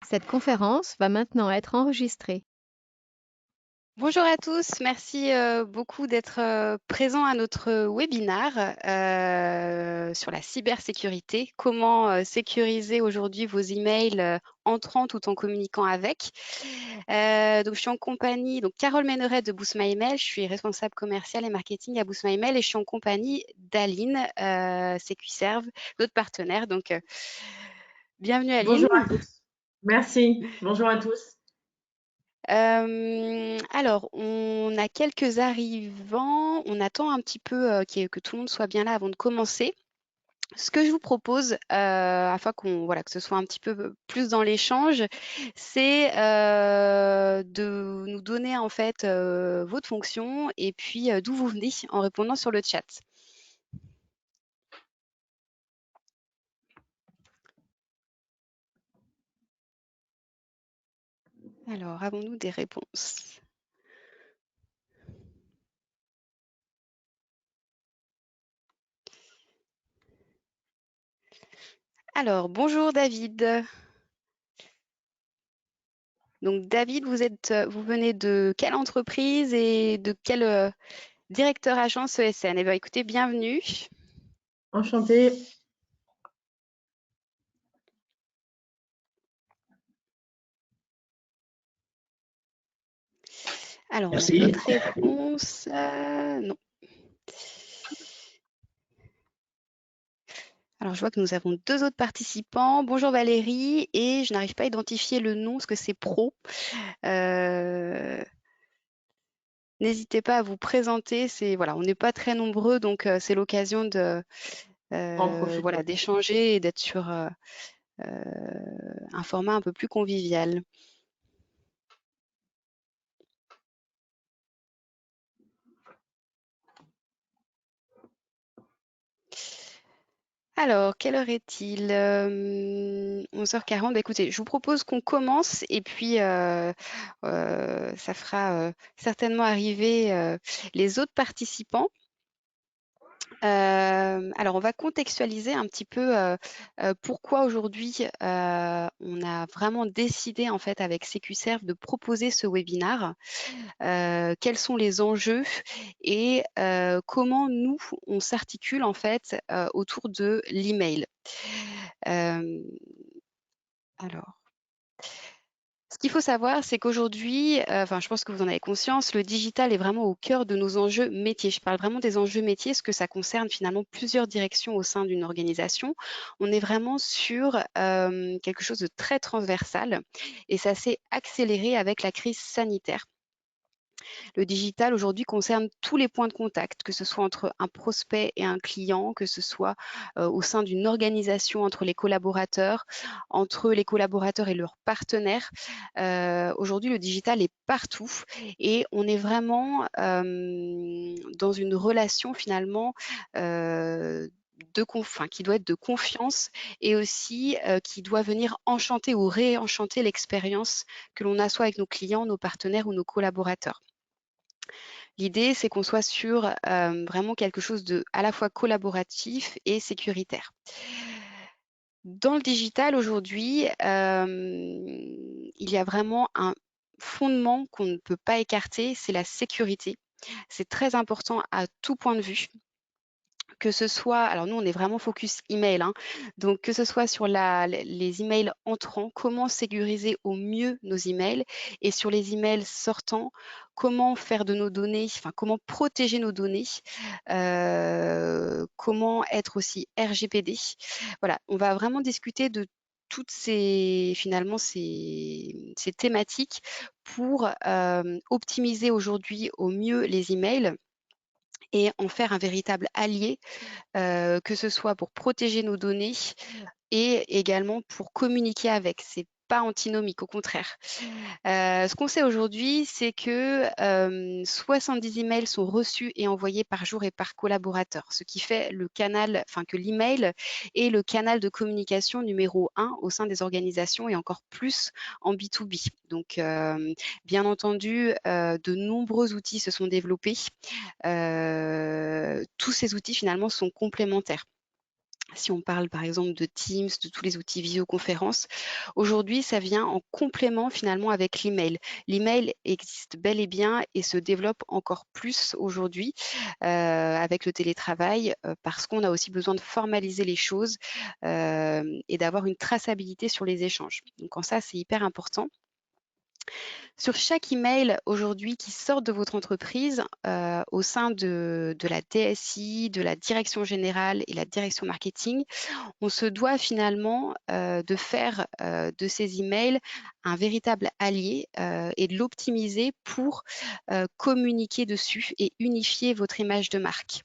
Cette conférence va maintenant être enregistrée. Bonjour à tous, merci beaucoup d'être présents à notre webinaire sur la cybersécurité. Comment sécuriser aujourd'hui vos emails entrants tout en communiquant avec. Donc, je suis en compagnie, donc Carole Méneret de Boost My Email, je suis responsable commercial et marketing à Boost My Email et je suis en compagnie d'Aline, SecuServe, notre partenaire. Donc, bienvenue Bonjour Aline. à tous. Merci. Bonjour à tous. Alors, on a quelques arrivants. On attend un petit peu que tout le monde soit bien là avant de commencer. Ce que je vous propose, afin que ce soit un petit peu plus dans l'échange, c'est de nous donner en fait votre fonction et puis d'où vous venez en répondant sur le chat. Alors, avons-nous des réponses? Alors, bonjour David. Donc David, vous venez de quelle entreprise et de quel directeur agence ESN? Eh bien, écoutez, bienvenue. Enchantée. Alors, on a Merci. d'autres réponses. Non. Alors, je vois que nous avons deux autres participants. Bonjour Valérie, et je n'arrive pas à identifier le nom parce que c'est pro. N'hésitez pas à vous présenter. Voilà, on n'est pas très nombreux, donc c'est l'occasion de En profiter. d'échanger et d'être sur un format un peu plus convivial. Alors, quelle heure est-il? 11h40. Bah, écoutez, je vous propose qu'on commence et puis ça fera certainement arriver les autres participants. Alors, on va contextualiser un petit peu pourquoi aujourd'hui on a vraiment décidé en fait avec SecuServe de proposer ce webinaire, quels sont les enjeux et comment nous on s'articule en fait autour de l'email. Alors, ce qu'il faut savoir, c'est qu'aujourd'hui, je pense que vous en avez conscience, le digital est vraiment au cœur de nos enjeux métiers. Je parle vraiment des enjeux métiers, parce que ça concerne finalement plusieurs directions au sein d'une organisation. On est vraiment sur quelque chose de très transversal et ça s'est accéléré avec la crise sanitaire. Le digital aujourd'hui concerne tous les points de contact, que ce soit entre un prospect et un client, que ce soit au sein d'une organisation entre les collaborateurs, entre les collaborateurs et leurs partenaires. Aujourd'hui, le digital est partout et on est vraiment dans une relation finalement qui doit être de confiance et aussi qui doit venir enchanter ou réenchanter l'expérience que l'on a soit avec nos clients, nos partenaires ou nos collaborateurs. L'idée, c'est qu'on soit sur vraiment quelque chose de à la fois collaboratif et sécuritaire. Dans le digital aujourd'hui, il y a vraiment un fondement qu'on ne peut pas écarter, c'est la sécurité. C'est très important à tout point de vue. Que ce soit, alors nous on est vraiment focus email, hein, donc que ce soit sur les emails entrants, comment sécuriser au mieux nos emails et sur les emails sortants, comment faire de nos données, enfin comment protéger nos données, comment être aussi RGPD. Voilà, on va vraiment discuter de toutes ces finalement ces thématiques pour optimiser aujourd'hui au mieux les emails et en faire un véritable allié, que ce soit pour protéger nos données et également pour communiquer avec. C'est pas antinomique, au contraire. Ce qu'on sait aujourd'hui, c'est que 70 emails sont reçus et envoyés par jour et par collaborateur, ce qui fait que l'email est le canal de communication numéro 1 au sein des organisations et encore plus en B2B. Donc, bien entendu, de nombreux outils se sont développés. Tous ces outils finalement sont complémentaires. Si on parle par exemple de Teams, de tous les outils visioconférence, aujourd'hui, ça vient en complément finalement avec l'email. L'email existe bel et bien et se développe encore plus aujourd'hui avec le télétravail parce qu'on a aussi besoin de formaliser les choses et d'avoir une traçabilité sur les échanges. Donc en ça, c'est hyper important. Sur chaque email aujourd'hui qui sort de votre entreprise, au sein de la DSI, de la direction générale et la direction marketing, on se doit finalement de faire de ces emails un véritable allié et de l'optimiser pour communiquer dessus et unifier votre image de marque.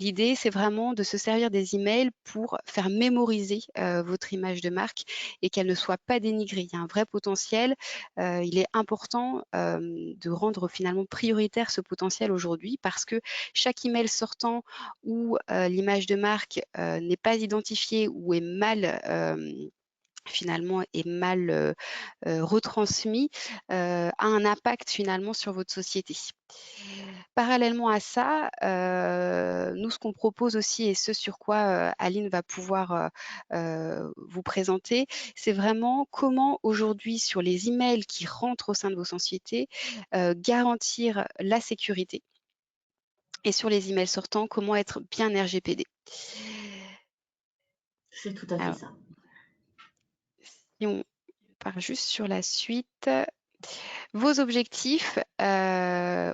L'idée, c'est vraiment de se servir des emails pour faire mémoriser votre image de marque et qu'elle ne soit pas dénigrée. Il y a un vrai potentiel. Il est important de rendre finalement prioritaire ce potentiel aujourd'hui parce que chaque email sortant où l'image de marque n'est pas identifiée ou est mal finalement est mal retransmis a un impact finalement sur votre société. Parallèlement à ça, nous ce qu'on propose aussi et ce sur quoi Aline va pouvoir vous présenter, c'est vraiment comment aujourd'hui sur les emails qui rentrent au sein de vos sociétés, garantir la sécurité et sur les emails sortants, comment être bien RGPD. C'est tout à fait Alors, ça. si on part juste sur la suite. Vos objectifs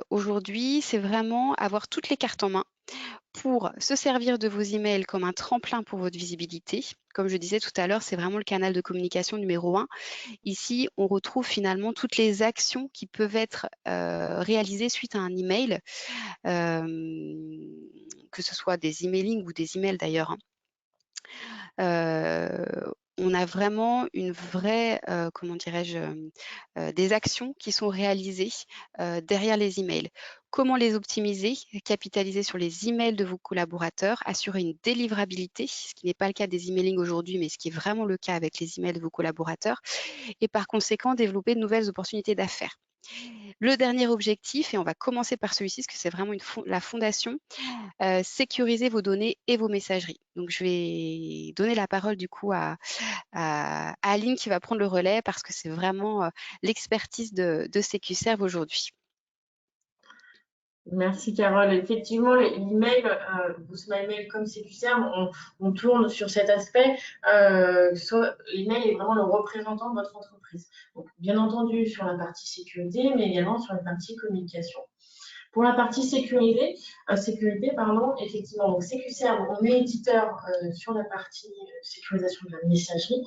aujourd'hui, c'est vraiment avoir toutes les cartes en main pour se servir de vos emails comme un tremplin pour votre visibilité. Comme je disais tout à l'heure, c'est vraiment le canal de communication numéro 1. Ici, on retrouve finalement toutes les actions qui peuvent être réalisées suite à un email, que ce soit des emailing ou des emails d'ailleurs. On a vraiment une vraie, comment dirais-je, des actions qui sont réalisées derrière les emails. Comment les optimiser? Capitaliser sur les emails de vos collaborateurs, assurer une délivrabilité, ce qui n'est pas le cas des emailing aujourd'hui, mais ce qui est vraiment le cas avec les emails de vos collaborateurs, et par conséquent développer de nouvelles opportunités d'affaires. Le dernier objectif, et on va commencer par celui-ci, parce que c'est vraiment la fondation, sécuriser vos données et vos messageries. Donc, je vais donner la parole du coup à Aline qui va prendre le relais parce que c'est vraiment l'expertise de CQServe aujourd'hui. Merci Carole. Effectivement, l'email, Boostmymail comme CQServe, on tourne sur cet aspect. L'email est vraiment le représentant de votre entreprise. Donc, bien entendu sur la partie sécurité, mais également sur la partie communication. Pour la partie sécurité, effectivement, donc CQServe, on est éditeur sur la partie sécurisation de la messagerie.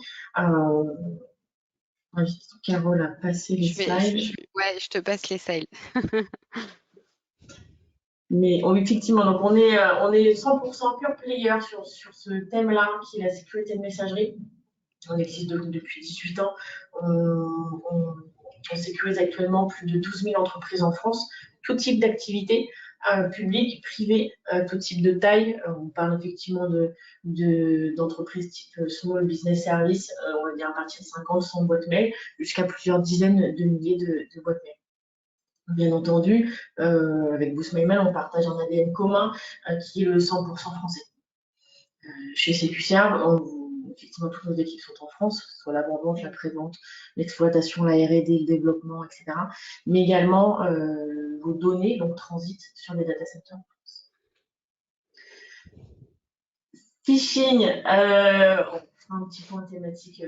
Carole a passé les slides. Ouais, je te passe les slides. Mais effectivement, donc on est 100% pure player sur ce thème-là, qui est la sécurité de messagerie. On existe depuis 18 ans. On sécurise actuellement plus de 12 000 entreprises en France, tout type d'activité, publique, privée, tout type de taille. On parle effectivement d'entreprises type Small Business Service, on va dire à partir de 50, 100 boîtes mail, jusqu'à plusieurs dizaines de milliers de boîtes mail. Bien entendu, avec Boostmymail, on partage un ADN commun qui est le 100% français. Chez CQServe, effectivement, toutes nos équipes sont en France, que ce soit l'avant-vente, la pré-vente, l'exploitation, la R&D, le développement, etc. Mais également, vos données donc, transitent sur les data centers en France. Phishing, un petit point thématique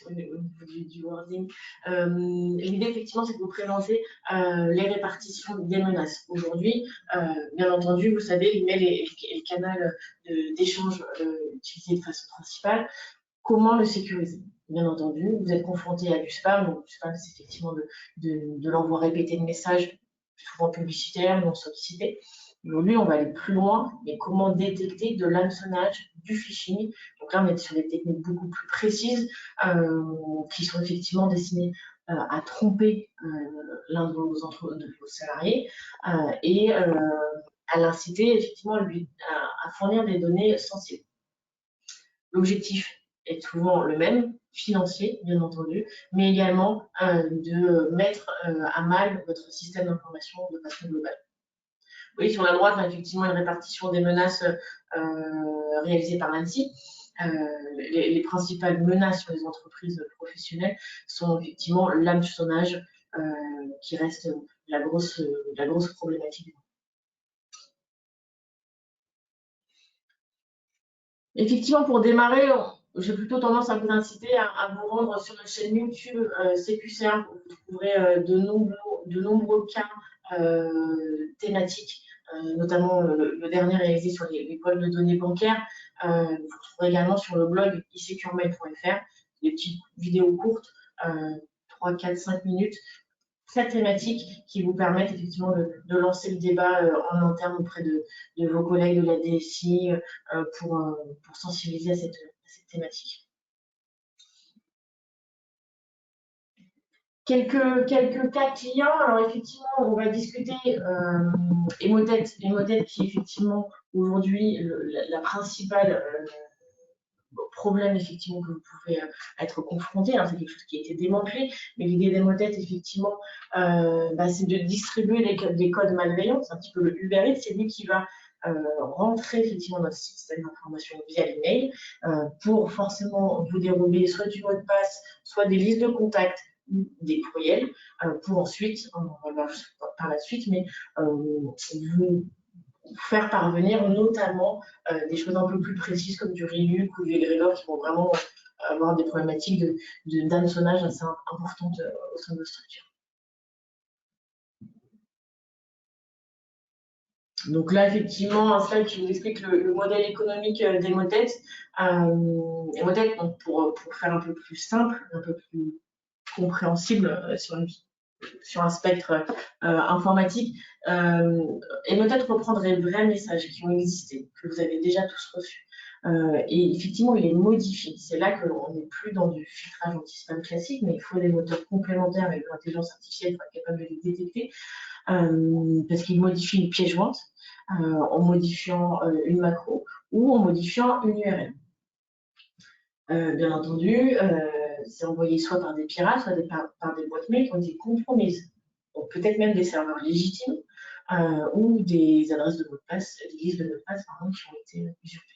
au niveau du wording. L'idée, effectivement, c'est de vous présenter les répartitions des menaces. Aujourd'hui, bien entendu, vous savez, l'email est le canal d'échange utilisé de façon principale. Comment le sécuriser? Bien entendu, vous êtes confronté à du spam. Donc, le spam, c'est effectivement de l'envoi répété de messages, souvent publicitaires, non sollicités. Aujourd'hui, on va aller plus loin, mais comment détecter de l'hameçonnage, du phishing? Donc là, on est sur des techniques beaucoup plus précises qui sont effectivement destinées à tromper l'un de vos salariés et à l'inciter effectivement à fournir des données sensibles. L'objectif est souvent le même, financier bien entendu, mais également de mettre à mal votre système d'information de façon globale. Vous voyez, sur la droite, on a effectivement une répartition des menaces réalisées par l'ANSSI. les principales menaces sur les entreprises professionnelles sont effectivement l'hameçonnage, qui reste la grosse problématique. Effectivement, pour démarrer, j'ai plutôt tendance à vous inciter à vous rendre sur notre chaîne YouTube CQCR. Vous trouverez de nombreux cas thématiques, notamment le dernier réalisé sur les vols de données bancaires. Vous trouverez également sur le blog isecuremail.fr des petites vidéos courtes, 3, 4, 5 minutes, très thématiques qui vous permettent effectivement de lancer le débat en interne auprès de vos collègues de la DSI pour sensibiliser à cette thématique. Quelques cas clients. Alors effectivement, on va discuter Emotet qui est effectivement aujourd'hui la principale problème effectivement que vous pouvez être confronté. Alors c'est quelque chose qui a été démantelé, mais l'idée d'Emotet effectivement, c'est de distribuer des codes malveillants. C'est un petit peu le Uber Eats, c'est lui qui va rentrer effectivement dans notre système d'information via l'email pour forcément vous dérober soit du mot de passe, soit des listes de contacts, des courriels, pour ensuite, on va voir par la suite, mais vous faire parvenir notamment des choses un peu plus précises comme du RIUC ou du égrégore qui vont vraiment avoir des problématiques d'hameçonnage assez importantes au sein de nos structures. Donc là, effectivement, un slide qui vous explique le modèle économique d'Emotet. Emotet, pour faire un peu plus simple, un peu plus compréhensible sur un spectre informatique, Emotet reprendrait les vrais messages qui ont existé, que vous avez déjà tous reçus. Et effectivement, il est modifié. C'est là que l'on n'est plus dans du filtrage anti-spam classique, mais il faut des moteurs complémentaires avec l'intelligence artificielle pour être capable de les détecter, parce qu'il modifie une pièce jointe en modifiant une macro ou en modifiant une URL. Bien entendu, c'est envoyé soit par des pirates, soit par des boîtes mail qui ont été compromises. Donc peut-être même des serveurs légitimes ou des adresses de mots de passe, des listes de mots de passe pardon, qui ont été usurpées.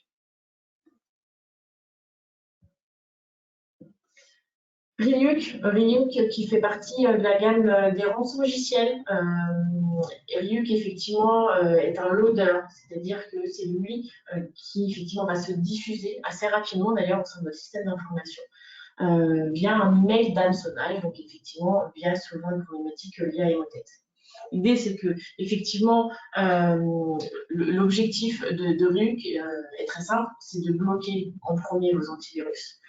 RIUC qui fait partie de la gamme des rançongiciels. RIUC effectivement est un loader, c'est-à-dire que c'est lui qui effectivement va se diffuser assez rapidement d'ailleurs au sein de notre système d'information via un email d'hameçonnage, donc effectivement via souvent une problématique liée à Emotet. L'idée, c'est que effectivement, l'objectif de RIUC est très simple, c'est de bloquer en premier vos antivirus,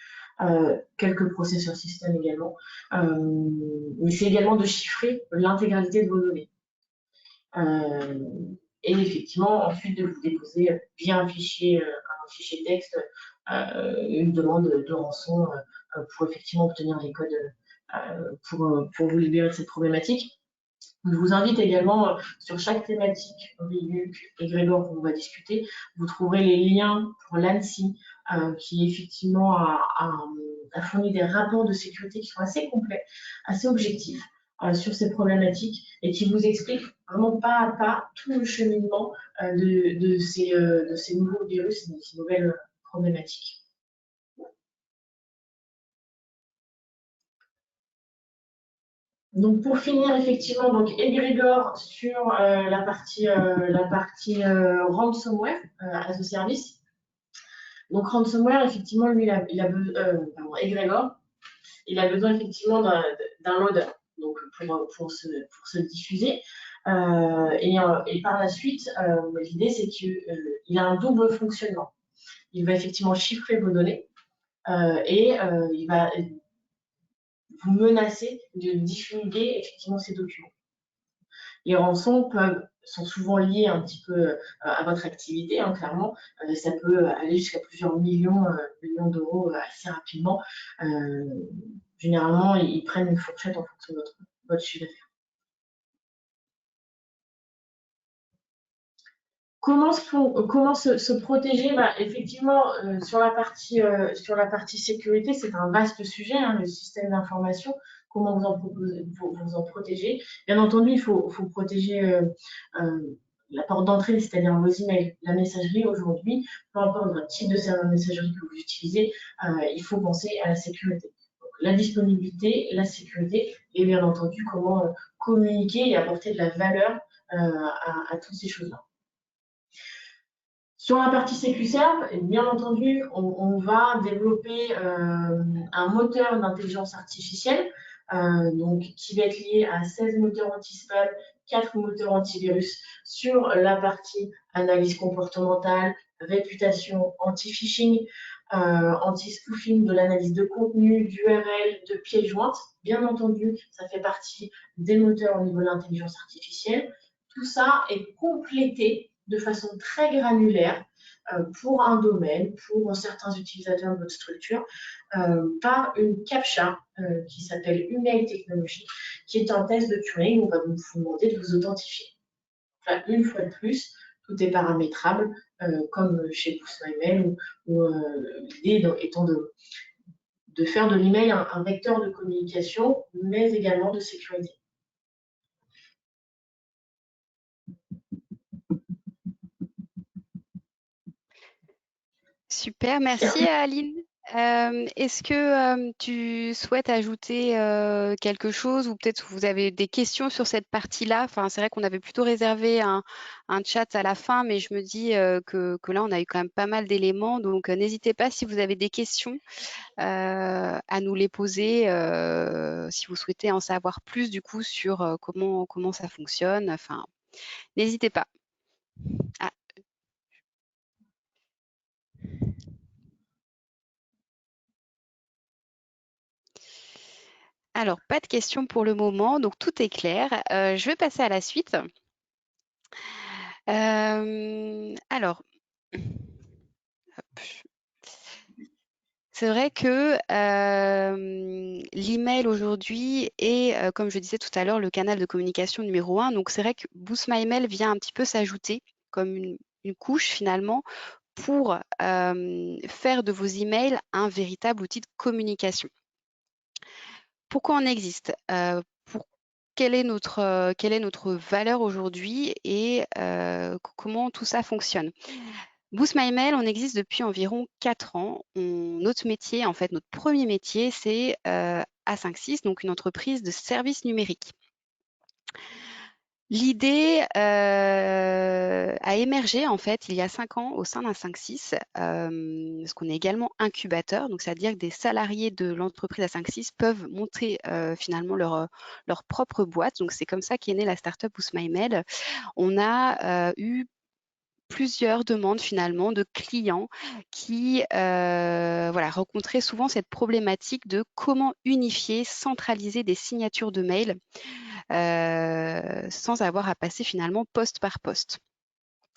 quelques processeurs système également, mais c'est également de chiffrer l'intégralité de vos données. Et effectivement, ensuite de vous déposer via un fichier texte, une demande de rançon pour effectivement obtenir les codes pour vous libérer de cette problématique. Je vous invite également sur chaque thématique, RIUC, égrégore qu'on va discuter, vous trouverez les liens pour l'ANSSI qui effectivement a fourni des rapports de sécurité qui sont assez complets, assez objectifs sur ces problématiques et qui vous expliquent vraiment pas à pas tout le cheminement de ces nouveaux virus et de ces nouvelles problématiques. Donc pour finir effectivement, donc égrégore sur la partie ransomware as a service. Donc ransomware effectivement lui égrégore, il a besoin effectivement d'un loader donc pour se diffuser et par la suite l'idée c'est qu'il a un double fonctionnement. Il va effectivement chiffrer vos données et il va vous menacer de divulguer effectivement ces documents. Les rançons sont souvent liées un petit peu à votre activité, hein, clairement. Ça peut aller jusqu'à plusieurs millions d'euros assez rapidement. Généralement, ils prennent une fourchette en fonction de votre chiffre d'affaires. Comment se protéger? Effectivement, sur la partie sécurité, c'est un vaste sujet, hein, le système d'information. Comment vous en protéger? Bien entendu, il faut protéger la porte d'entrée, c'est-à-dire vos emails, la messagerie aujourd'hui, peu importe votre type de messagerie que vous utilisez, il faut penser à la sécurité. Donc, la disponibilité, la sécurité et bien entendu comment communiquer et apporter de la valeur à toutes ces choses-là. Sur la partie SecuServe, bien entendu, on va développer un moteur d'intelligence artificielle donc, qui va être lié à 16 moteurs anti-spam, 4 moteurs antivirus sur la partie analyse comportementale, réputation, anti-phishing, anti-spoofing, de l'analyse de contenu, d'URL, de pièces jointes. Bien entendu, ça fait partie des moteurs au niveau de l'intelligence artificielle. Tout ça est complété de façon très granulaire pour un domaine, pour certains utilisateurs de votre structure, par une CAPTCHA qui s'appelle Email Technology, qui est un test de Turing où on va vous demander de vous authentifier. Enfin, une fois de plus, tout est paramétrable, comme chez BoostMyMail, où l'idée étant de faire de l'email un vecteur de communication, mais également de sécurité. Super, merci Aline. Est-ce que tu souhaites ajouter quelque chose ou peut-être vous avez des questions sur cette partie-là? Enfin, c'est vrai qu'on avait plutôt réservé un chat à la fin, mais je me dis que là, on a eu quand même pas mal d'éléments. Donc, n'hésitez pas si vous avez des questions à nous les poser, si vous souhaitez en savoir plus du coup sur comment ça fonctionne. Enfin, n'hésitez pas. Ah. Alors, pas de questions pour le moment, donc tout est clair. Je vais passer à la suite. Alors, hop. C'est vrai que l'email aujourd'hui est, comme je disais tout à l'heure, le canal de communication numéro 1. Donc, c'est vrai que BoostMyMail vient un petit peu s'ajouter comme une couche finalement pour faire de vos emails un véritable outil de communication. Pourquoi on existe? Quelle est notre valeur aujourd'hui et comment tout ça fonctionne? BoostMyMail, on existe depuis environ 4 ans. Notre métier, en fait, notre premier métier, c'est A56, donc une entreprise de services numériques. L'idée a émergé en fait il y a 5 ans au sein d'A56, parce qu'on est également incubateur, donc c'est-à-dire que des salariés de l'entreprise A56 peuvent monter finalement leur propre boîte. Donc c'est comme ça qu'est née la startup BoostMyMail. On a eu plusieurs demandes finalement de clients qui rencontraient souvent cette problématique de comment unifier, centraliser des signatures de mail sans avoir à passer finalement poste par poste.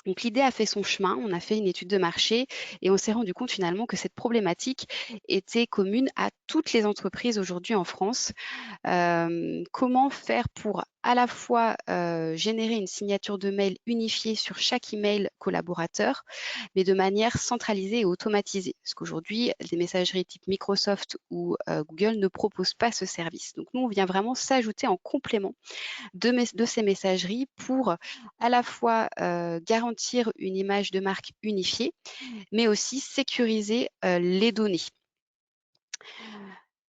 Donc l'idée a fait son chemin, on a fait une étude de marché et on s'est rendu compte finalement que cette problématique était commune à toutes les entreprises aujourd'hui en France. Comment faire pour à la fois générer une signature de mail unifiée sur chaque email collaborateur, mais de manière centralisée et automatisée. Parce qu'aujourd'hui, les messageries type Microsoft ou Google ne proposent pas ce service. Donc nous, on vient vraiment s'ajouter en complément de ces messageries pour à la fois garantir une image de marque unifiée, mais aussi sécuriser les données.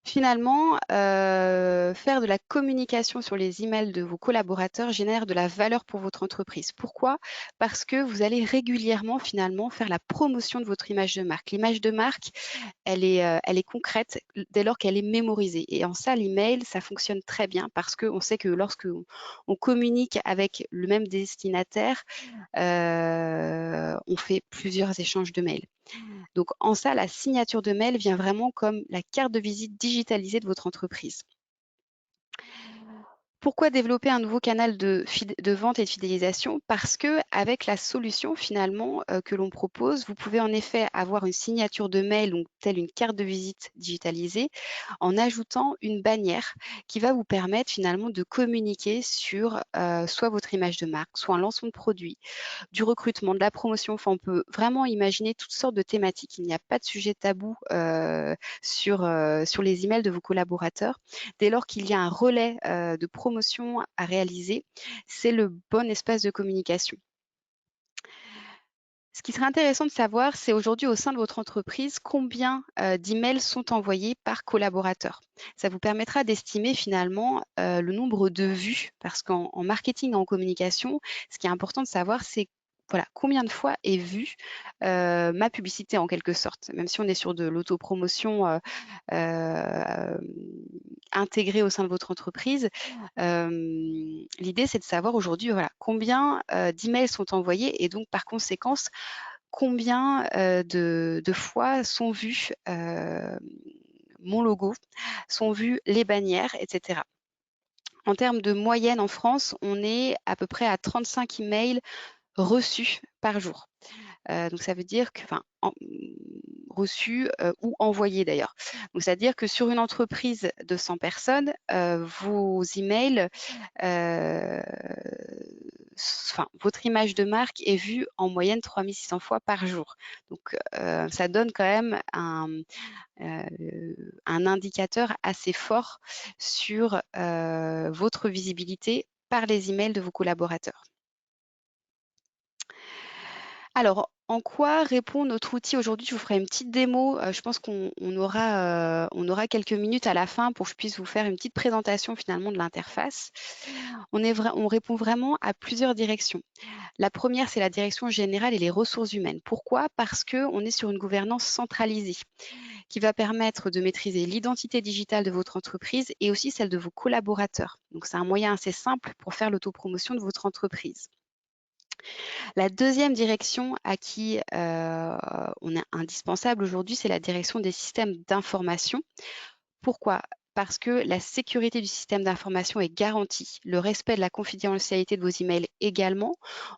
Finalement, faire de la communication sur les emails de vos collaborateurs génère de la valeur pour votre entreprise. Pourquoi? Parce que vous allez régulièrement finalement faire la promotion de votre image de marque. L'image de marque, elle est concrète dès lors qu'elle est mémorisée. Et en ça, l'email, ça fonctionne très bien parce qu'on sait que lorsque on communique avec le même destinataire, on fait plusieurs échanges de mails. Donc en ça, la signature de mail vient vraiment comme la carte de visite digitalisée de votre entreprise. Pourquoi développer un nouveau canal de vente et de fidélisation? Parce que avec la solution finalement que l'on propose, vous pouvez en effet avoir une signature de mail, donc telle une carte de visite digitalisée, en ajoutant une bannière qui va vous permettre finalement de communiquer sur soit votre image de marque, soit un lancement de produit, du recrutement, de la promotion. Enfin, on peut vraiment imaginer toutes sortes de thématiques. Il n'y a pas de sujet tabou sur les emails de vos collaborateurs. Dès lors qu'il y a un relais de promotion à réaliser, c'est le bon espace de communication. Ce qui serait intéressant de savoir, c'est aujourd'hui au sein de votre entreprise, combien d'emails sont envoyés par collaborateur. Ça vous permettra d'estimer finalement le nombre de vues, parce qu'en marketing et en communication, ce qui est important de savoir, c'est voilà, combien de fois est vue ma publicité en quelque sorte. Même si on est sur de l'autopromotion intégrée au sein de votre entreprise, l'idée c'est de savoir aujourd'hui voilà, combien d'emails sont envoyés et donc par conséquence, combien de fois sont vus mon logo, sont vues les bannières, etc. En termes de moyenne en France, on est à peu près à 35 emails reçus par jour. Donc ça veut dire que, enfin, reçus ou envoyés d'ailleurs. Donc c'est-à-dire que sur une entreprise de 100 personnes, vos emails, enfin, votre image de marque est vue en moyenne 3600 fois par jour. Donc ça donne quand même un indicateur assez fort sur votre visibilité par les emails de vos collaborateurs. Alors, en quoi répond notre outil aujourd'hui? Je vous ferai une petite démo. Je pense qu'on aura quelques minutes à la fin pour que je puisse vous faire une petite présentation finalement de l'interface. On répond vraiment à plusieurs directions. La première, c'est la direction générale et les ressources humaines. Pourquoi? Parce qu'on est sur une gouvernance centralisée qui va permettre de maîtriser l'identité digitale de votre entreprise et aussi celle de vos collaborateurs. Donc, c'est un moyen assez simple pour faire l'autopromotion de votre entreprise. La deuxième direction à qui on est indispensable aujourd'hui, c'est la direction des systèmes d'information. Pourquoi? Parce que la sécurité du système d'information est garantie, le respect de la confidentialité de vos emails également.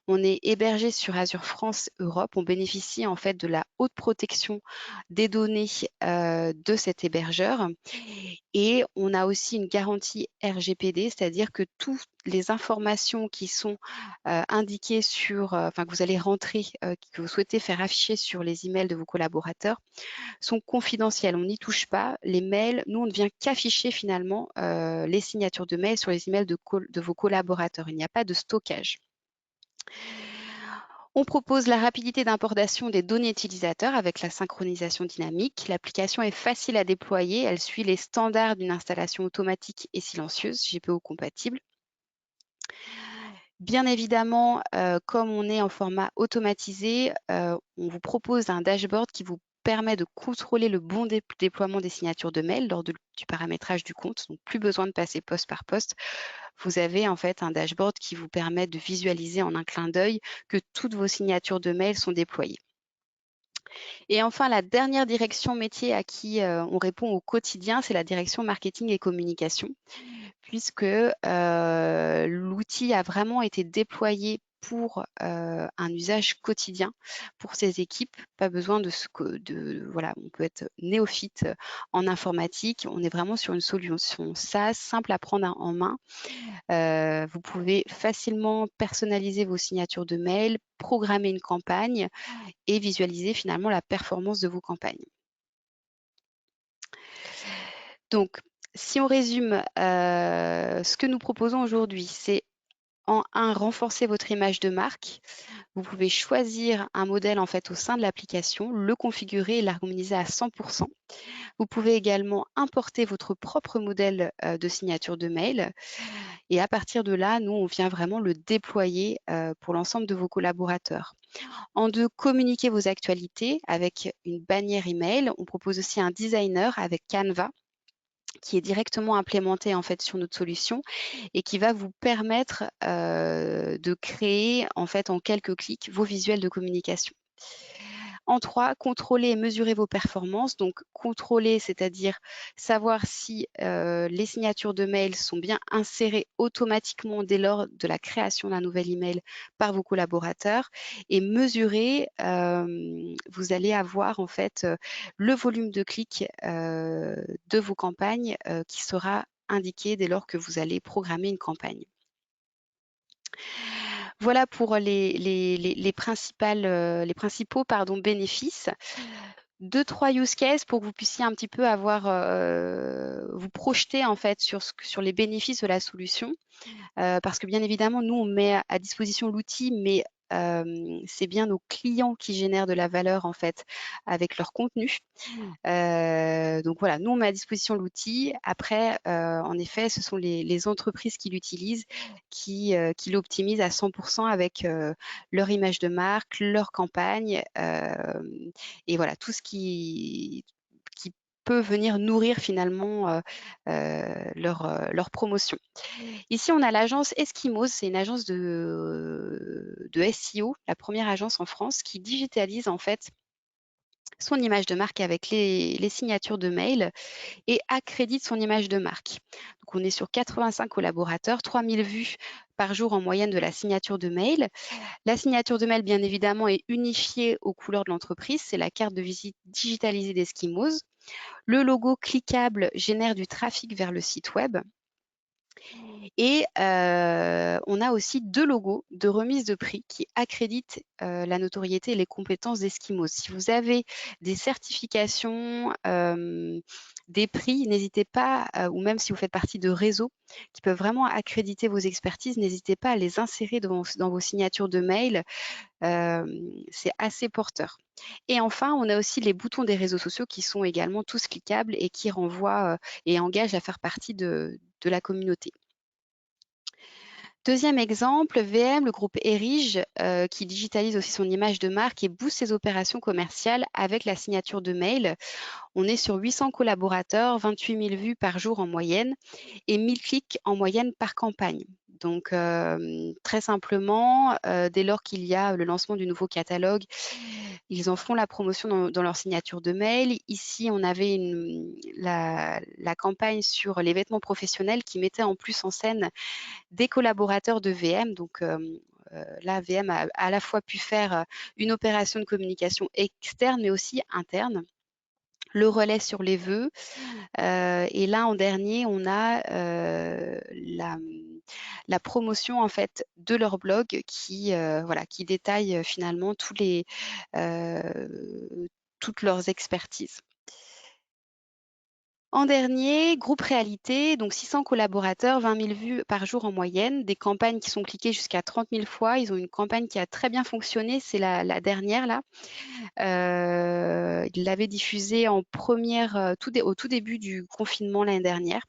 On est hébergé sur Azure France Europe. On bénéficie en fait de la haute protection des données de cet hébergeur. Et on a aussi une garantie RGPD, c'est-à-dire que toutes les informations qui sont indiquées sur, enfin que vous allez rentrer, que vous souhaitez faire afficher sur les emails de vos collaborateurs, sont confidentielles. On n'y touche pas. Les mails, nous, on ne vient qu'afficher finalement les signatures de mails sur les emails de vos collaborateurs. Il n'y a pas de stockage. On propose la rapidité d'importation des données utilisateurs avec la synchronisation dynamique. L'application est facile à déployer. Elle suit les standards d'une installation automatique et silencieuse, GPO compatible. Bien évidemment, comme on est en format automatisé, on vous propose un dashboard qui vous permet de contrôler le bon déploiement des signatures de mail lors du paramétrage du compte. Donc, plus besoin de passer poste par poste. Vous avez en fait un dashboard qui vous permet de visualiser en un clin d'œil que toutes vos signatures de mail sont déployées. Et enfin, la dernière direction métier à qui on répond au quotidien, c'est la direction marketing et communication, puisque l'outil a vraiment été déployé pour un usage quotidien pour ces équipes. Pas besoin voilà, on peut être néophyte en informatique. On est vraiment sur une solution SaaS simple à prendre en main. Vous pouvez facilement personnaliser vos signatures de mail, programmer une campagne et visualiser finalement la performance de vos campagnes. Donc, si on résume, ce que nous proposons aujourd'hui, c'est en un, renforcer votre image de marque. Vous pouvez choisir un modèle en fait au sein de l'application, le configurer et l'harmoniser à 100%. Vous pouvez également importer votre propre modèle de signature de mail. Et à partir de là, nous, on vient vraiment le déployer pour l'ensemble de vos collaborateurs. En deux, communiquer vos actualités avec une bannière email. On propose aussi un designer avec Canva qui est directement implémenté en fait sur notre solution et qui va vous permettre de créer en fait en quelques clics vos visuels de communication. En 3, contrôler et mesurer vos performances. Donc, contrôler, c'est-à-dire savoir si les signatures de mail sont bien insérées automatiquement dès lors de la création d'un nouvel email par vos collaborateurs. Et mesurer, vous allez avoir en fait le volume de clics de vos campagnes qui sera indiqué dès lors que vous allez programmer une campagne. Voilà pour les principaux bénéfices. 2-3 use cases pour que vous puissiez un petit peu avoir, vous projeter en fait sur les bénéfices de la solution. Parce que bien évidemment, nous, on met à disposition l'outil, mais c'est bien nos clients qui génèrent de la valeur en fait avec leur contenu. Donc voilà, nous on met à disposition l'outil. Après, en effet, ce sont les entreprises qui l'utilisent, qui l'optimisent à 100% avec leur image de marque, leur campagne, et voilà, tout ce qui peut venir nourrir finalement leur promotion. Ici, on a l'agence Eskimos, c'est une agence de SEO, la première agence en France qui digitalise en fait son image de marque avec les signatures de mail et accrédite son image de marque. Donc, on est sur 85 collaborateurs, 3000 vues par jour en moyenne de la signature de mail. La signature de mail, bien évidemment, est unifiée aux couleurs de l'entreprise. C'est la carte de visite digitalisée d'Eskimos. Le logo cliquable génère du trafic vers le site web. Et on a aussi 2 logos de remise de prix qui accréditent la notoriété et les compétences d'Eskimos. Si vous avez des certifications, des prix, n'hésitez pas, ou même si vous faites partie de réseaux qui peuvent vraiment accréditer vos expertises, n'hésitez pas à les insérer dans vos signatures de mail. C'est assez porteur. Et enfin, on a aussi les boutons des réseaux sociaux qui sont également tous cliquables et qui renvoient et engagent à faire partie de la communauté. Deuxième exemple, VM, le groupe Erige, qui digitalise aussi son image de marque et booste ses opérations commerciales avec la signature de mail. On est sur 800 collaborateurs, 28 000 vues par jour en moyenne et 1000 clics en moyenne par campagne. Donc, très simplement, dès lors qu'il y a le lancement du nouveau catalogue, ils en font la promotion dans leur signature de mail. Ici, on avait la campagne sur les vêtements professionnels qui mettait en plus en scène des collaborateurs de VM. Donc, là, VM a à la fois pu faire une opération de communication externe, mais aussi interne. Le relais sur les vœux. Et là, en dernier, on a la promotion en fait de leur blog qui détaille finalement toutes leurs expertises. En dernier, groupe réalité, donc 600 collaborateurs, 20 000 vues par jour en moyenne, des campagnes qui sont cliquées jusqu'à 30 000 fois. Ils ont une campagne qui a très bien fonctionné, c'est la dernière là. Ils l'avaient diffusée en première, au tout début du confinement l'année dernière.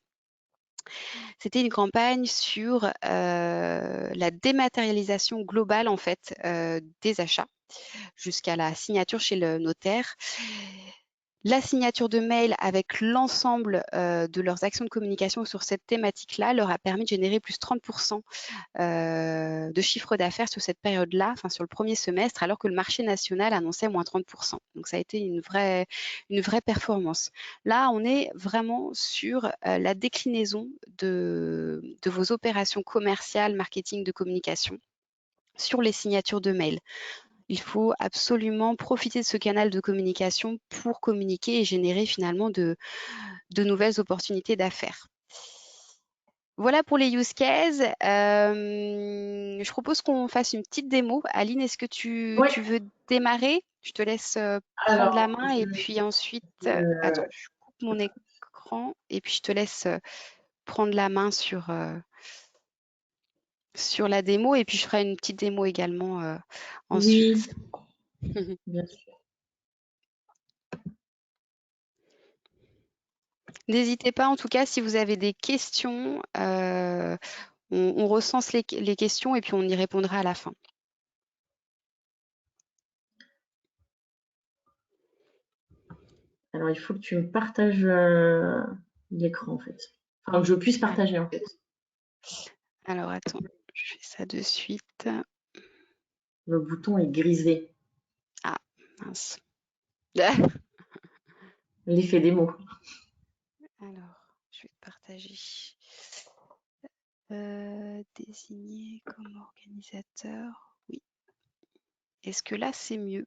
C'était une campagne sur la dématérialisation globale en fait des achats jusqu'à la signature chez le notaire. La signature de mail avec l'ensemble de leurs actions de communication sur cette thématique-là leur a permis de générer plus 30% de chiffre d'affaires sur cette période-là, enfin sur le premier semestre, alors que le marché national annonçait moins 30%. Donc ça a été une vraie performance. Là, on est vraiment sur la déclinaison de vos opérations commerciales, marketing, de communication sur les signatures de mail. Il faut absolument profiter de ce canal de communication pour communiquer et générer finalement de nouvelles opportunités d'affaires. Voilà pour les use cases. Je propose qu'on fasse une petite démo. Aline, est-ce que tu veux démarrer? Je te laisse prendre la main et puis ensuite... attends, je coupe mon écran et puis je te laisse prendre la main sur la démo et puis je ferai une petite démo également ensuite. Oui, bien sûr. N'hésitez pas, en tout cas, si vous avez des questions, on recense les questions et puis on y répondra à la fin. Alors, il faut que tu me partages l'écran, en fait. Enfin, que je puisse partager, en fait. Alors, attends, je fais ça de suite. Le bouton est grisé. Ah, mince. L'effet des mots. Alors, je vais partager. Désigner comme organisateur. Oui. Est-ce que là, c'est mieux?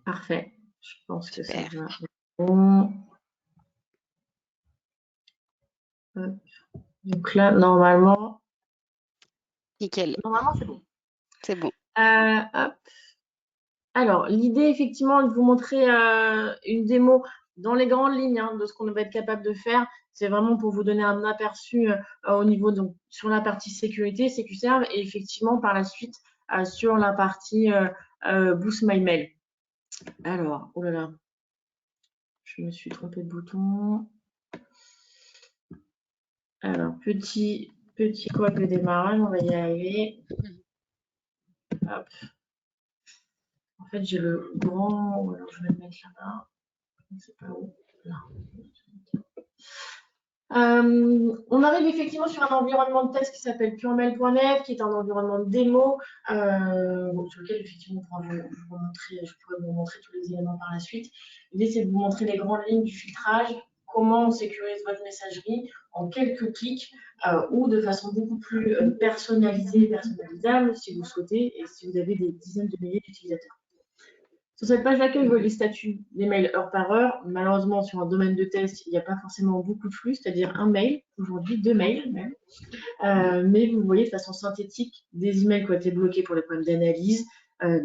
Parfait. Je pense que ça Super. va. Bon. Hop. Donc là, normalement, Nickel. c'est bon. C'est bon. Hop. Alors, l'idée, effectivement, de vous montrer une démo dans les grandes lignes de ce qu'on va être capable de faire. C'est vraiment pour vous donner un aperçu au niveau, donc, sur la partie sécurité, SecuServe, et effectivement, par la suite, sur la partie Boost My Mail. Alors, oh là là, je me suis trompée de bouton. Alors, petit couac de démarrage, on va y arriver. Hop. En fait, j'ai le grand. Alors, je vais le mettre là-bas. Je ne sais pas où. Là. On arrive effectivement sur un environnement de test qui s'appelle puremail.net, qui est un environnement de démo, sur lequel effectivement je pourrais vous montrer tous les éléments par la suite. L'idée, c'est de vous montrer les grandes lignes du filtrage, comment on sécurise votre messagerie en quelques clics ou de façon beaucoup plus personnalisée, personnalisable si vous souhaitez et si vous avez des dizaines de milliers d'utilisateurs. Sur cette page d'accueil, vous voyez les statuts des mails heure par heure. Malheureusement, sur un domaine de test, il n'y a pas forcément beaucoup de flux, c'est-à-dire un mail, aujourd'hui 2 mails même. Mais vous voyez de façon synthétique des emails qui ont été bloqués pour les problèmes d'analyse,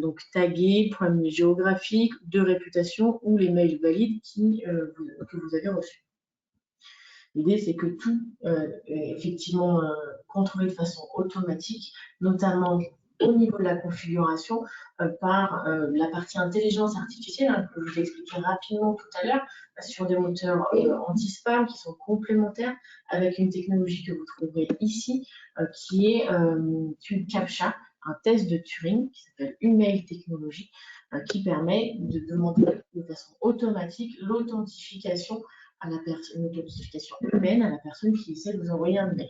donc tagués, problèmes géographiques, de réputation ou les mails valides que vous avez reçus. L'idée, c'est que tout est effectivement contrôlé de façon automatique, notamment au niveau de la configuration par la partie intelligence artificielle que je vous ai expliqué rapidement tout à l'heure sur des moteurs anti-spam qui sont complémentaires avec une technologie que vous trouverez ici qui est une CAPTCHA, un test de Turing qui s'appelle Email Technology qui permet de demander de façon automatique l'authentification à la personne, l'authentification humaine à la personne qui essaie de vous envoyer un mail.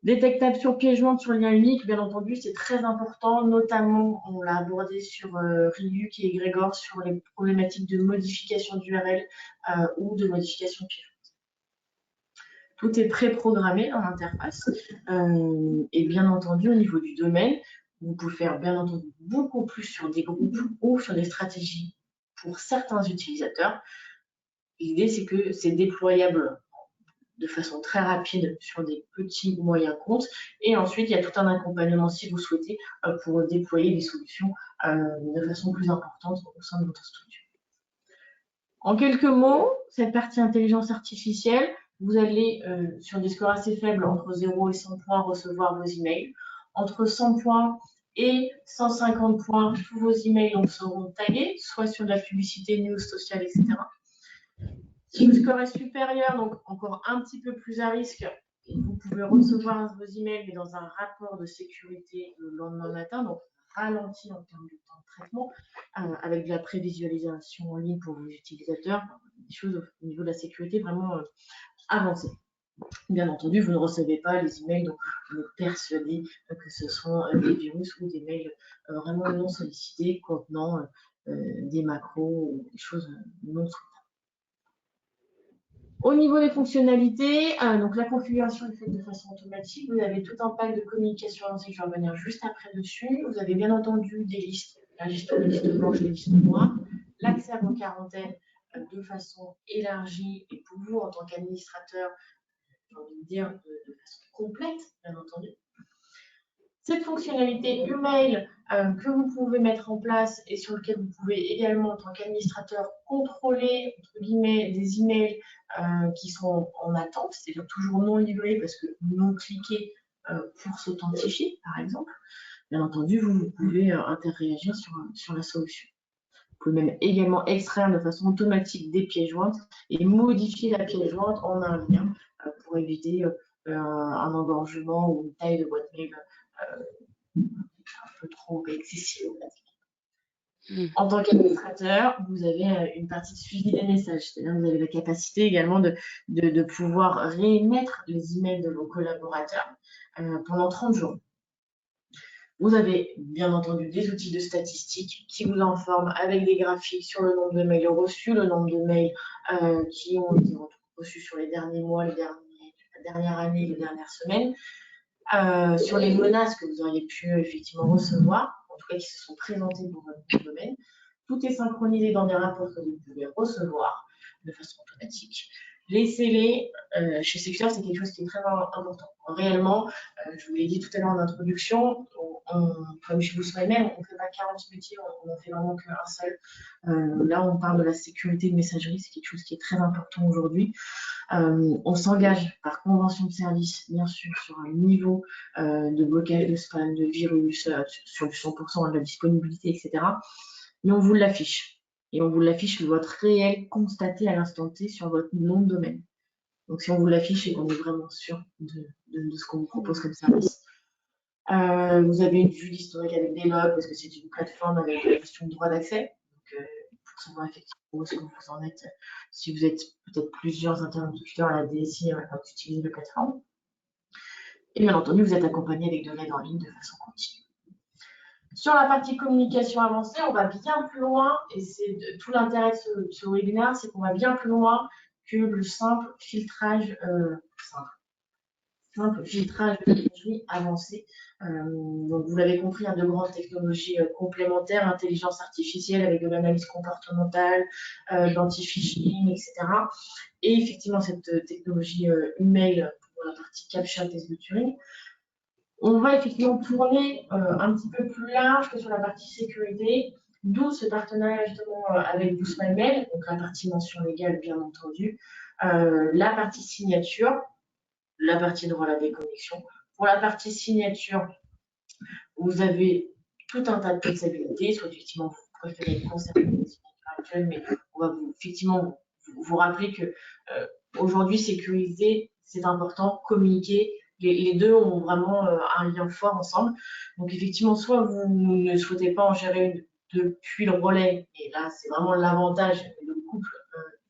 Détectable sur pièce jointe, sur lien unique, bien entendu, c'est très important, notamment, on l'a abordé sur Ryuk et Grégor, sur les problématiques de modification d'URL ou de modification pièce jointe. Tout est préprogrammé dans l'interface et bien entendu, au niveau du domaine, vous pouvez faire bien entendu beaucoup plus sur des groupes ou sur des stratégies pour certains utilisateurs. L'idée, c'est que c'est déployable de façon très rapide sur des petits ou moyens comptes. Et ensuite, il y a tout un accompagnement, si vous souhaitez, pour déployer des solutions de façon plus importante au sein de votre structure. En quelques mots, cette partie intelligence artificielle, vous allez, sur des scores assez faibles, entre 0 et 100 points, recevoir vos emails. Entre 100 points et 150 points, tous vos emails seront tagués, soit sur de la publicité, news, sociale, etc. Si le score est supérieur, donc encore un petit peu plus à risque, vous pouvez recevoir vos emails, mais dans un rapport de sécurité le lendemain matin, donc ralenti en termes de temps de traitement, avec de la prévisualisation en ligne pour vos utilisateurs, des choses au niveau de la sécurité vraiment avancées. Bien entendu, vous ne recevez pas les emails dont vous êtes persuadé que ce sont des virus ou des mails vraiment non sollicités contenant des macros ou des choses non souhaitables. Au niveau des fonctionnalités, donc la configuration est faite de façon automatique. Vous avez tout un pack de communication avancée, je vais revenir juste après dessus. Vous avez bien entendu des listes, la gestion des listes blanches et des listes noires, l'accès à vos quarantaines de façon élargie et pour vous en tant qu'administrateur, j'ai envie de dire de façon complète, bien entendu. Cette fonctionnalité email que vous pouvez mettre en place et sur lequel vous pouvez également, en tant qu'administrateur, contrôler entre guillemets, des emails qui sont en attente, c'est-à-dire toujours non livrés parce que non cliqués pour s'authentifier, par exemple. Bien entendu, vous pouvez interréagir sur la solution. Vous pouvez même également extraire de façon automatique des pièces jointes et modifier la pièce jointe en un lien pour éviter un engorgement ou une taille de boîte mail un peu trop excessive. En tant qu'administrateur, vous avez une partie de suivi des messages, c'est-à-dire que vous avez la capacité également de pouvoir réémettre les emails de vos collaborateurs pendant 30 jours. Vous avez bien entendu des outils de statistiques qui vous informent avec des graphiques sur le nombre de mails reçus, le nombre de mails qui ont été reçus sur les derniers mois, la dernière année, les dernières semaines. Sur les menaces que vous auriez pu effectivement recevoir, en tout cas qui se sont présentées dans votre domaine. Tout est synchronisé dans des rapports que vous pouvez recevoir de façon automatique. laissez-les chez Secure, c'est quelque chose qui est très important. Réellement, je vous l'ai dit tout à l'heure en introduction, comme chez Boosmymail, on ne fait pas 40 métiers, on n'en fait vraiment qu'un seul. Là, on parle de la sécurité de messagerie, c'est quelque chose qui est très important aujourd'hui. On s'engage par convention de service, bien sûr, sur un niveau de blocage de spam, de virus, sur le 100% de la disponibilité, etc. Mais on vous l'affiche. Et on vous l'affiche votre réel constaté à l'instant T sur votre nom de domaine. Donc si on vous l'affiche, c'est qu'on est vraiment sûr de ce qu'on vous propose comme service. Vous avez une vue d'historique avec des logs, parce que c'est une plateforme avec la gestion de droit d'accès. Donc, pour savoir effectivement où est-ce que vous en êtes, si vous êtes peut-être plusieurs interlocuteurs à la DSI quand vous utilisez la plateforme. Et bien entendu, vous êtes accompagné avec de l'aide en ligne de façon continue. Sur la partie communication avancée, on va bien plus loin, et c'est tout l'intérêt de ce webinaire, c'est qu'on va bien plus loin que le simple filtrage, de messagerie avancée. Donc vous l'avez compris, il y a de grandes technologies complémentaires, intelligence artificielle avec de l'analyse comportementale, d'anti-phishing, etc. Et effectivement, cette technologie email pour la partie capture test de Turing. On va effectivement tourner un petit peu plus large que sur la partie sécurité, d'où ce partenariat justement avec Boosmymail, donc la partie mention légale bien entendu, la partie signature, la partie droit à la déconnexion. Pour la partie signature, vous avez tout un tas de possibilités, soit effectivement vous préférez conserver les signatures actuelles, mais on va effectivement vous rappeler que aujourd'hui sécuriser, c'est important, communiquer. Les deux ont vraiment un lien fort ensemble. Donc effectivement, soit vous ne souhaitez pas en gérer une depuis le relais, et là c'est vraiment l'avantage de couple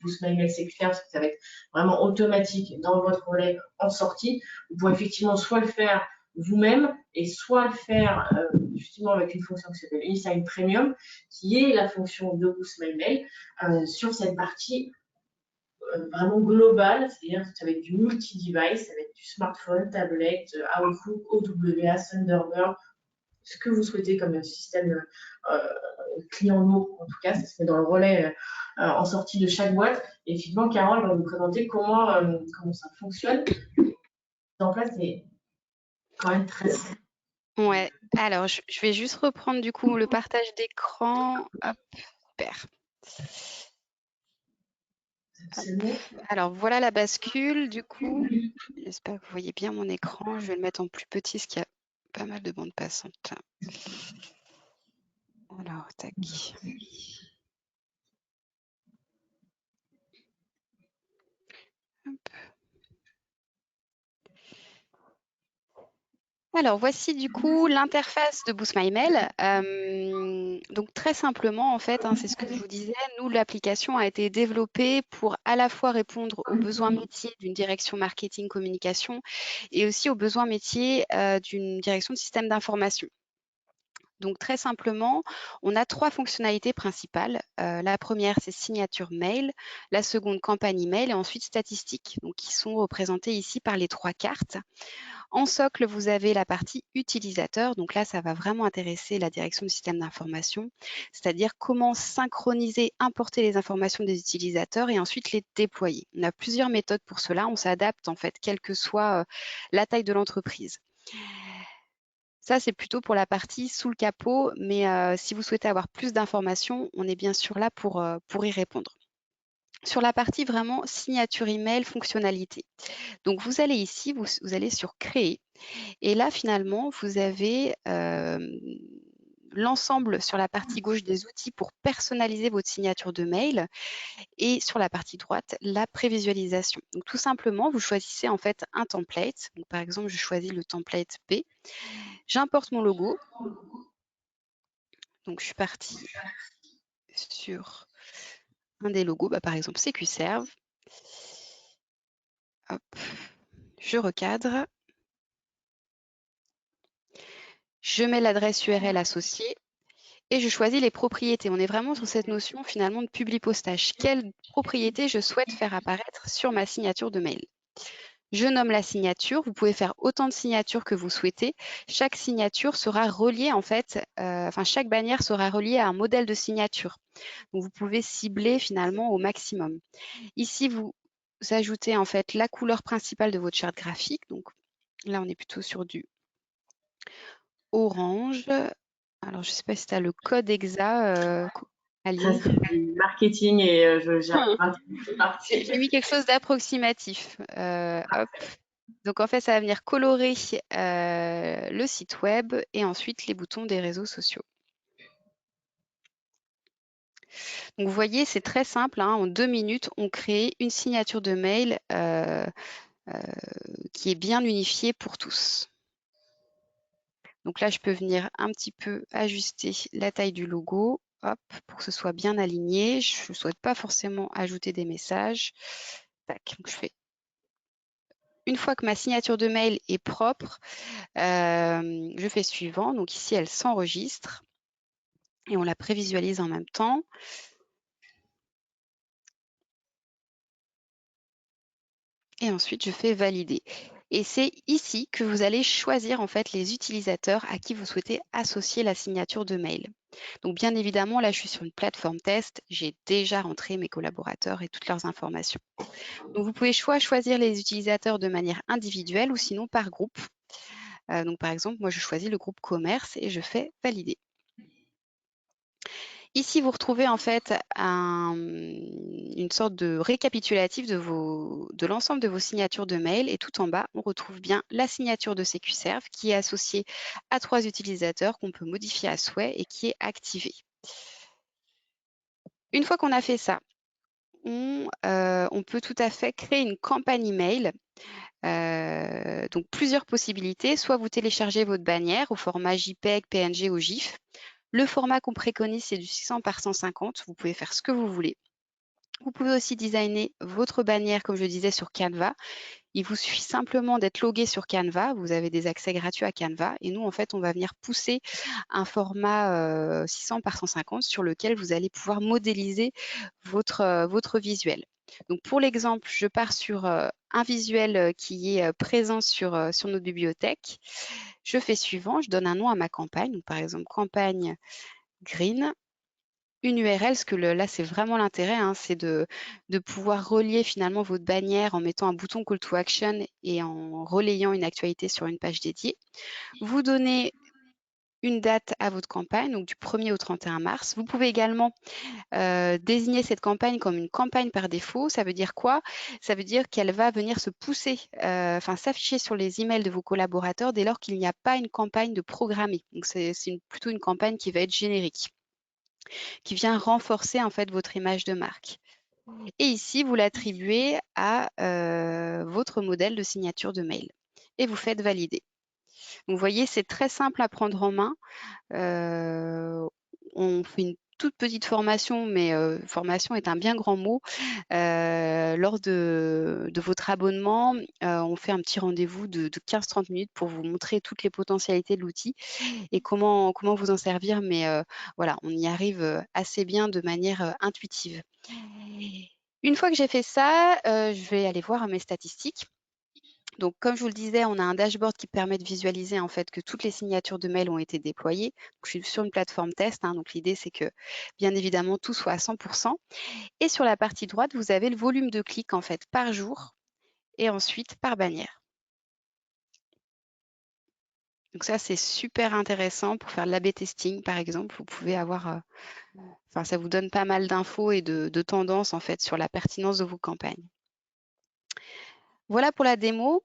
Boosmymail Secure, parce que ça va être vraiment automatique dans votre relais en sortie. Vous pouvez effectivement soit le faire vous-même et soit le faire justement avec une fonction qui s'appelle Insight Premium, qui est la fonction de Boosmymail sur cette partie vraiment global, c'est-à-dire que ça va être du multi-device, ça va être du smartphone, tablette, Outlook, OWA, Thunderbird, ce que vous souhaitez comme système client lourd, en tout cas, ça se met dans le relais en sortie de chaque boîte. Et effectivement, Carole va vous présenter comment ça fonctionne. En place, c'est quand même très simple. Ouais, alors je vais juste reprendre du coup le partage d'écran. Hop, super. Alors voilà la bascule du coup. J'espère que vous voyez bien mon écran. Je vais le mettre en plus petit parce qu'il y a pas mal de bandes passantes. Alors, tac. Hop. Alors voici du coup l'interface de Boosmymail. Donc très simplement en fait, c'est ce que je vous disais, nous l'application a été développée pour à la fois répondre aux besoins métiers d'une direction marketing communication et aussi aux besoins métiers d'une direction de système d'information. Donc très simplement, on a 3 fonctionnalités principales. La première, c'est signature mail, la seconde, campagne email et ensuite statistiques, donc qui sont représentées ici par les 3 cartes. En socle, vous avez la partie utilisateur. Donc là, ça va vraiment intéresser la direction du système d'information, c'est-à-dire comment synchroniser, importer les informations des utilisateurs et ensuite les déployer. On a plusieurs méthodes pour cela. On s'adapte en fait, quelle que soit la taille de l'entreprise. Ça, c'est plutôt pour la partie sous le capot, mais si vous souhaitez avoir plus d'informations, on est bien sûr là pour y répondre. Sur la partie vraiment signature email, fonctionnalité. Donc, vous allez ici, vous allez sur Créer. Et là, finalement, vous avez l'ensemble sur la partie gauche des outils pour personnaliser votre signature de mail et sur la partie droite, la prévisualisation. Donc, tout simplement, vous choisissez en fait un template. Donc, par exemple, je choisis le template B. J'importe mon logo. Donc, je suis partie sur un des logos, par exemple CQServe. Hop, je recadre. Je mets l'adresse URL associée et je choisis les propriétés. On est vraiment sur cette notion finalement de publipostage. Quelle propriété je souhaite faire apparaître sur ma signature de mail? Je nomme la signature. Vous pouvez faire autant de signatures que vous souhaitez. Chaque signature sera reliée en fait, chaque bannière sera reliée à un modèle de signature. Donc vous pouvez cibler finalement au maximum. Ici, vous ajoutez en fait la couleur principale de votre charte graphique. Donc là, on est plutôt sur du orange. Alors, je ne sais pas si tu as le code exact, Ça, Aline. c'est du marketing et j'ai raté cette partie. J'ai mis quelque chose d'approximatif. Hop. Donc en fait, ça va venir colorer le site web et ensuite les boutons des réseaux sociaux. Donc vous voyez, c'est très simple, hein. En 2 minutes, on crée une signature de mail qui est bien unifiée pour tous. Donc là, je peux venir un petit peu ajuster la taille du logo, hop, pour que ce soit bien aligné. Je ne souhaite pas forcément ajouter des messages. Tac, donc je fais. Une fois que ma signature de mail est propre, je fais suivant. Donc ici, elle s'enregistre et on la prévisualise en même temps. Et ensuite, je fais valider. Et c'est ici que vous allez choisir en fait les utilisateurs à qui vous souhaitez associer la signature de mail. Donc bien évidemment, là, je suis sur une plateforme test. J'ai déjà rentré mes collaborateurs et toutes leurs informations. Donc vous pouvez choisir les utilisateurs de manière individuelle ou sinon par groupe. Donc par exemple, moi, je choisis le groupe commerce et je fais valider. Ici, vous retrouvez en fait une sorte de récapitulatif de l'ensemble de vos signatures de mail et tout en bas, on retrouve bien la signature de SecuServe qui est associée à 3 utilisateurs qu'on peut modifier à souhait et qui est activée. Une fois qu'on a fait ça, on peut tout à fait créer une campagne email. Donc plusieurs possibilités, soit vous téléchargez votre bannière au format JPEG, PNG ou GIF. Le format qu'on préconise, c'est du 600 par 150. Vous pouvez faire ce que vous voulez. Vous pouvez aussi designer votre bannière, comme je disais, sur Canva. Il vous suffit simplement d'être logué sur Canva. Vous avez des accès gratuits à Canva. Et nous, en fait, on va venir pousser un format 600 par 150 sur lequel vous allez pouvoir modéliser votre visuel. Donc, pour l'exemple, je pars sur un visuel qui est présent sur notre bibliothèque. Je fais suivant, je donne un nom à ma campagne. Donc, par exemple, campagne green. Une URL, parce que là, c'est vraiment l'intérêt, hein, c'est de pouvoir relier finalement votre bannière en mettant un bouton Call to Action et en relayant une actualité sur une page dédiée. Vous donnez une date à votre campagne, donc du 1er au 31 mars. Vous pouvez également désigner cette campagne comme une campagne par défaut. Ça veut dire quoi? Ça veut dire qu'elle va venir se pousser, s'afficher sur les emails de vos collaborateurs dès lors qu'il n'y a pas une campagne de programmée. Donc c'est plutôt une campagne qui va être générique, qui vient renforcer en fait votre image de marque. Et ici, vous l'attribuez à votre modèle de signature de mail et vous faites valider. Donc, vous voyez, c'est très simple à prendre en main. On fait une toute petite formation, mais formation est un bien grand mot. Lors de votre abonnement, on fait un petit rendez-vous de 15-30 minutes pour vous montrer toutes les potentialités de l'outil et comment vous en servir. Mais voilà, on y arrive assez bien de manière intuitive. Une fois que j'ai fait ça, je vais aller voir mes statistiques. Donc, comme je vous le disais, on a un dashboard qui permet de visualiser en fait que toutes les signatures de mail ont été déployées. Donc, je suis sur une plateforme test, hein, donc l'idée c'est que bien évidemment tout soit à 100%. Et sur la partie droite, vous avez le volume de clics en fait par jour et ensuite par bannière. Donc ça, c'est super intéressant pour faire de l'A/B testing, par exemple. Vous pouvez avoir, ça vous donne pas mal d'infos et de tendances en fait sur la pertinence de vos campagnes. Voilà pour la démo.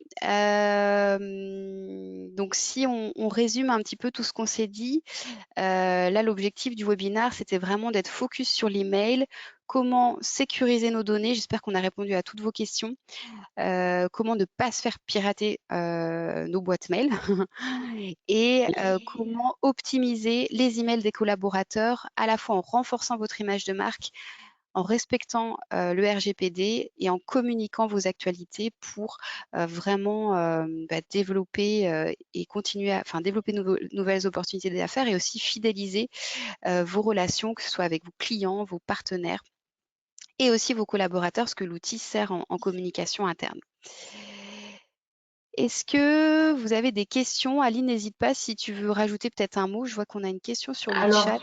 Donc si on résume un petit peu tout ce qu'on s'est dit, là l'objectif du webinaire, c'était vraiment d'être focus sur l'email, comment sécuriser nos données. J'espère qu'on a répondu à toutes vos questions. Comment ne pas se faire pirater nos boîtes mail et comment optimiser les emails des collaborateurs, à la fois en renforçant votre image de marque, en respectant le RGPD et en communiquant vos actualités pour vraiment développer et continuer à développer de nouvelles opportunités d'affaires et aussi fidéliser vos relations, que ce soit avec vos clients, vos partenaires et aussi vos collaborateurs, parce que l'outil sert en communication interne. Est-ce que vous avez des questions? Aline, n'hésite pas si tu veux rajouter peut-être un mot. Je vois qu'on a une question sur le chat.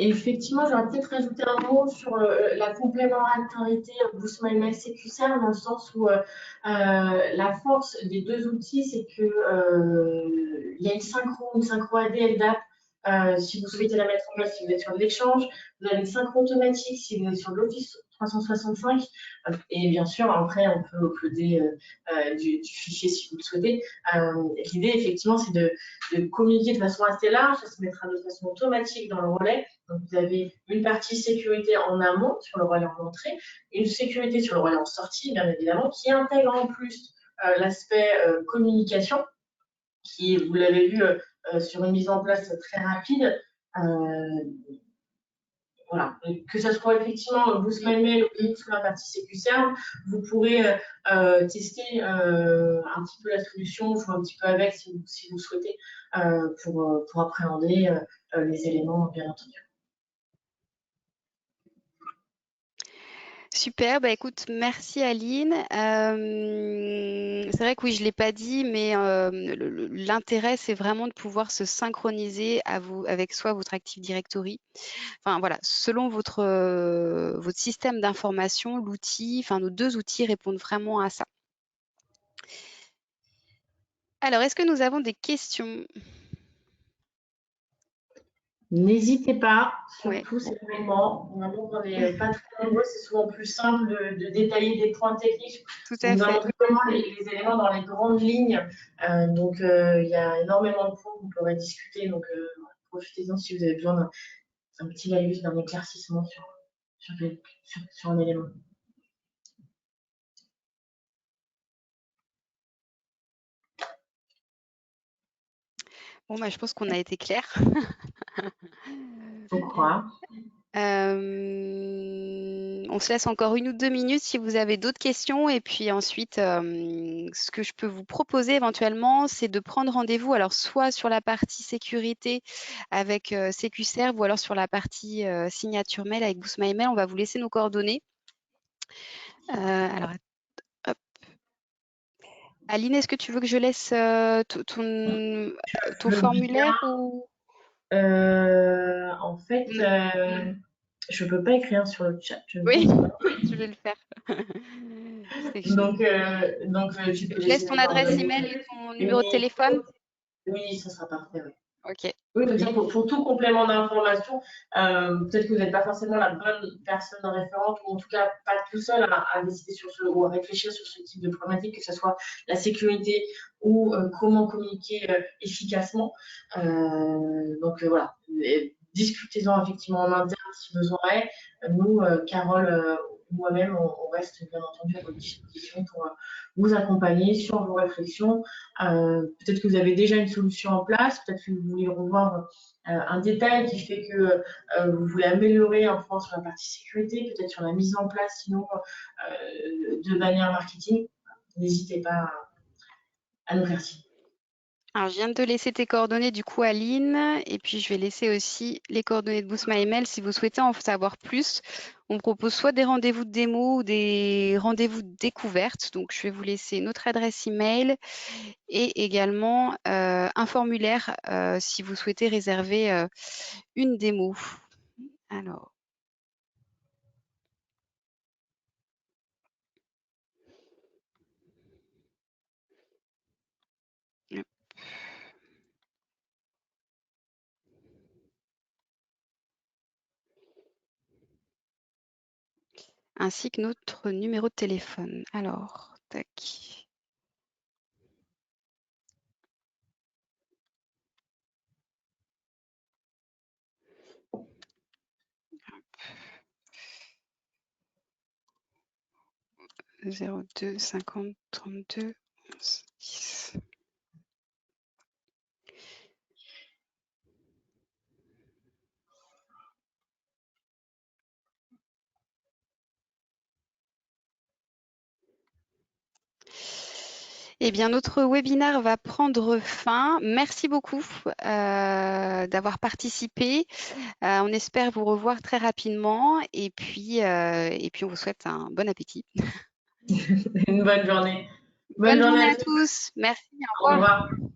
effectivement, j'aurais peut-être rajouté un mot sur la complémentarité BoostMyMail CQServe, dans le sens où la force des deux outils, c'est que il y a une synchro AD LDAP. Si vous souhaitez la mettre en place, si vous êtes sur l'échange, vous avez une synchro automatique si vous êtes sur l'Office 365. Et bien sûr, après, on peut uploader du fichier si vous le souhaitez. L'idée, effectivement, c'est de communiquer de façon assez large. Ça se mettra de façon automatique dans le relais. Donc, vous avez une partie sécurité en amont sur le relais en entrée, et une sécurité sur le relais en sortie, bien évidemment, qui intègre en plus l'aspect communication, qui, vous l'avez vu, sur une mise en place très rapide. Voilà. Que ce soit effectivement BoostMyMail ou sur la partie CQServe, vous pourrez tester un petit peu la solution, jouer un petit peu avec si vous souhaitez, pour appréhender les éléments, bien entendu. Super, bah écoute, merci Aline. C'est vrai que oui, je ne l'ai pas dit, mais l'intérêt, c'est vraiment de pouvoir se synchroniser avec soit votre Active Directory, enfin voilà, selon votre système d'information, l'outil, enfin nos deux outils répondent vraiment à ça. Alors, est-ce que nous avons des questions? N'hésitez pas, Ouais. surtout ces moments. Vraiment, on n'est pas très nombreux, c'est souvent plus simple de détailler des points techniques. Tout On à vous a fait. montré vraiment les éléments dans les grandes lignes. Donc, il y a énormément de points que vous pourrez discuter. Donc, profitez-en si vous avez besoin d'un petit laïus, d'un éclaircissement sur un élément. Bon, bah, je pense qu'on a été clair. Je crois. On se laisse encore 1 ou 2 minutes si vous avez d'autres questions. Et puis ensuite, ce que je peux vous proposer éventuellement, c'est de prendre rendez-vous, alors soit sur la partie sécurité avec CQServe ou alors sur la partie signature mail avec BoostMyMail. On va vous laisser nos coordonnées. Alors, hop. Aline, est-ce que tu veux que je laisse ton formulaire ou... En fait, je ne peux pas écrire sur le chat. Oui, je vais le faire. Donc, tu peux Je laisse laisser ton tes adresse coordonnées. email et ton numéro de téléphone. Oui, ça sera parfait. Oui. Ok. Oui, comme ça, pour tout complément d'information, peut-être que vous n'êtes pas forcément la bonne personne référente, ou en tout cas pas tout seul à décider sur ou à réfléchir sur ce type de problématique, que ce soit la sécurité ou comment communiquer efficacement. Donc voilà, discutez-en effectivement en interne si besoin est. Nous, Carole ou moi-même, on reste bien entendu à votre disposition pour vous accompagner sur vos réflexions. Peut-être que vous avez déjà une solution en place, peut-être que vous voulez revoir un détail qui fait que vous voulez améliorer un point sur la partie sécurité, peut-être sur la mise en place, sinon de manière marketing. N'hésitez pas à nous faire signe. Alors, je viens de te laisser tes coordonnées du coup, Aline, et puis je vais laisser aussi les coordonnées de BoostMyMail si vous souhaitez en savoir plus. On propose soit des rendez-vous de démo ou des rendez-vous de découverte. Donc, je vais vous laisser notre adresse email et également un formulaire si vous souhaitez réserver une démo. Alors. Hop. Ainsi que notre numéro de téléphone. Alors, tac. Hop. 02 50 32 11 10. Eh bien, notre webinaire va prendre fin. Merci beaucoup d'avoir participé. On espère vous revoir très rapidement et puis on vous souhaite un bon appétit. Une bonne journée. Bonne journée à à tous. tous. Merci. Au Au revoir. revoir.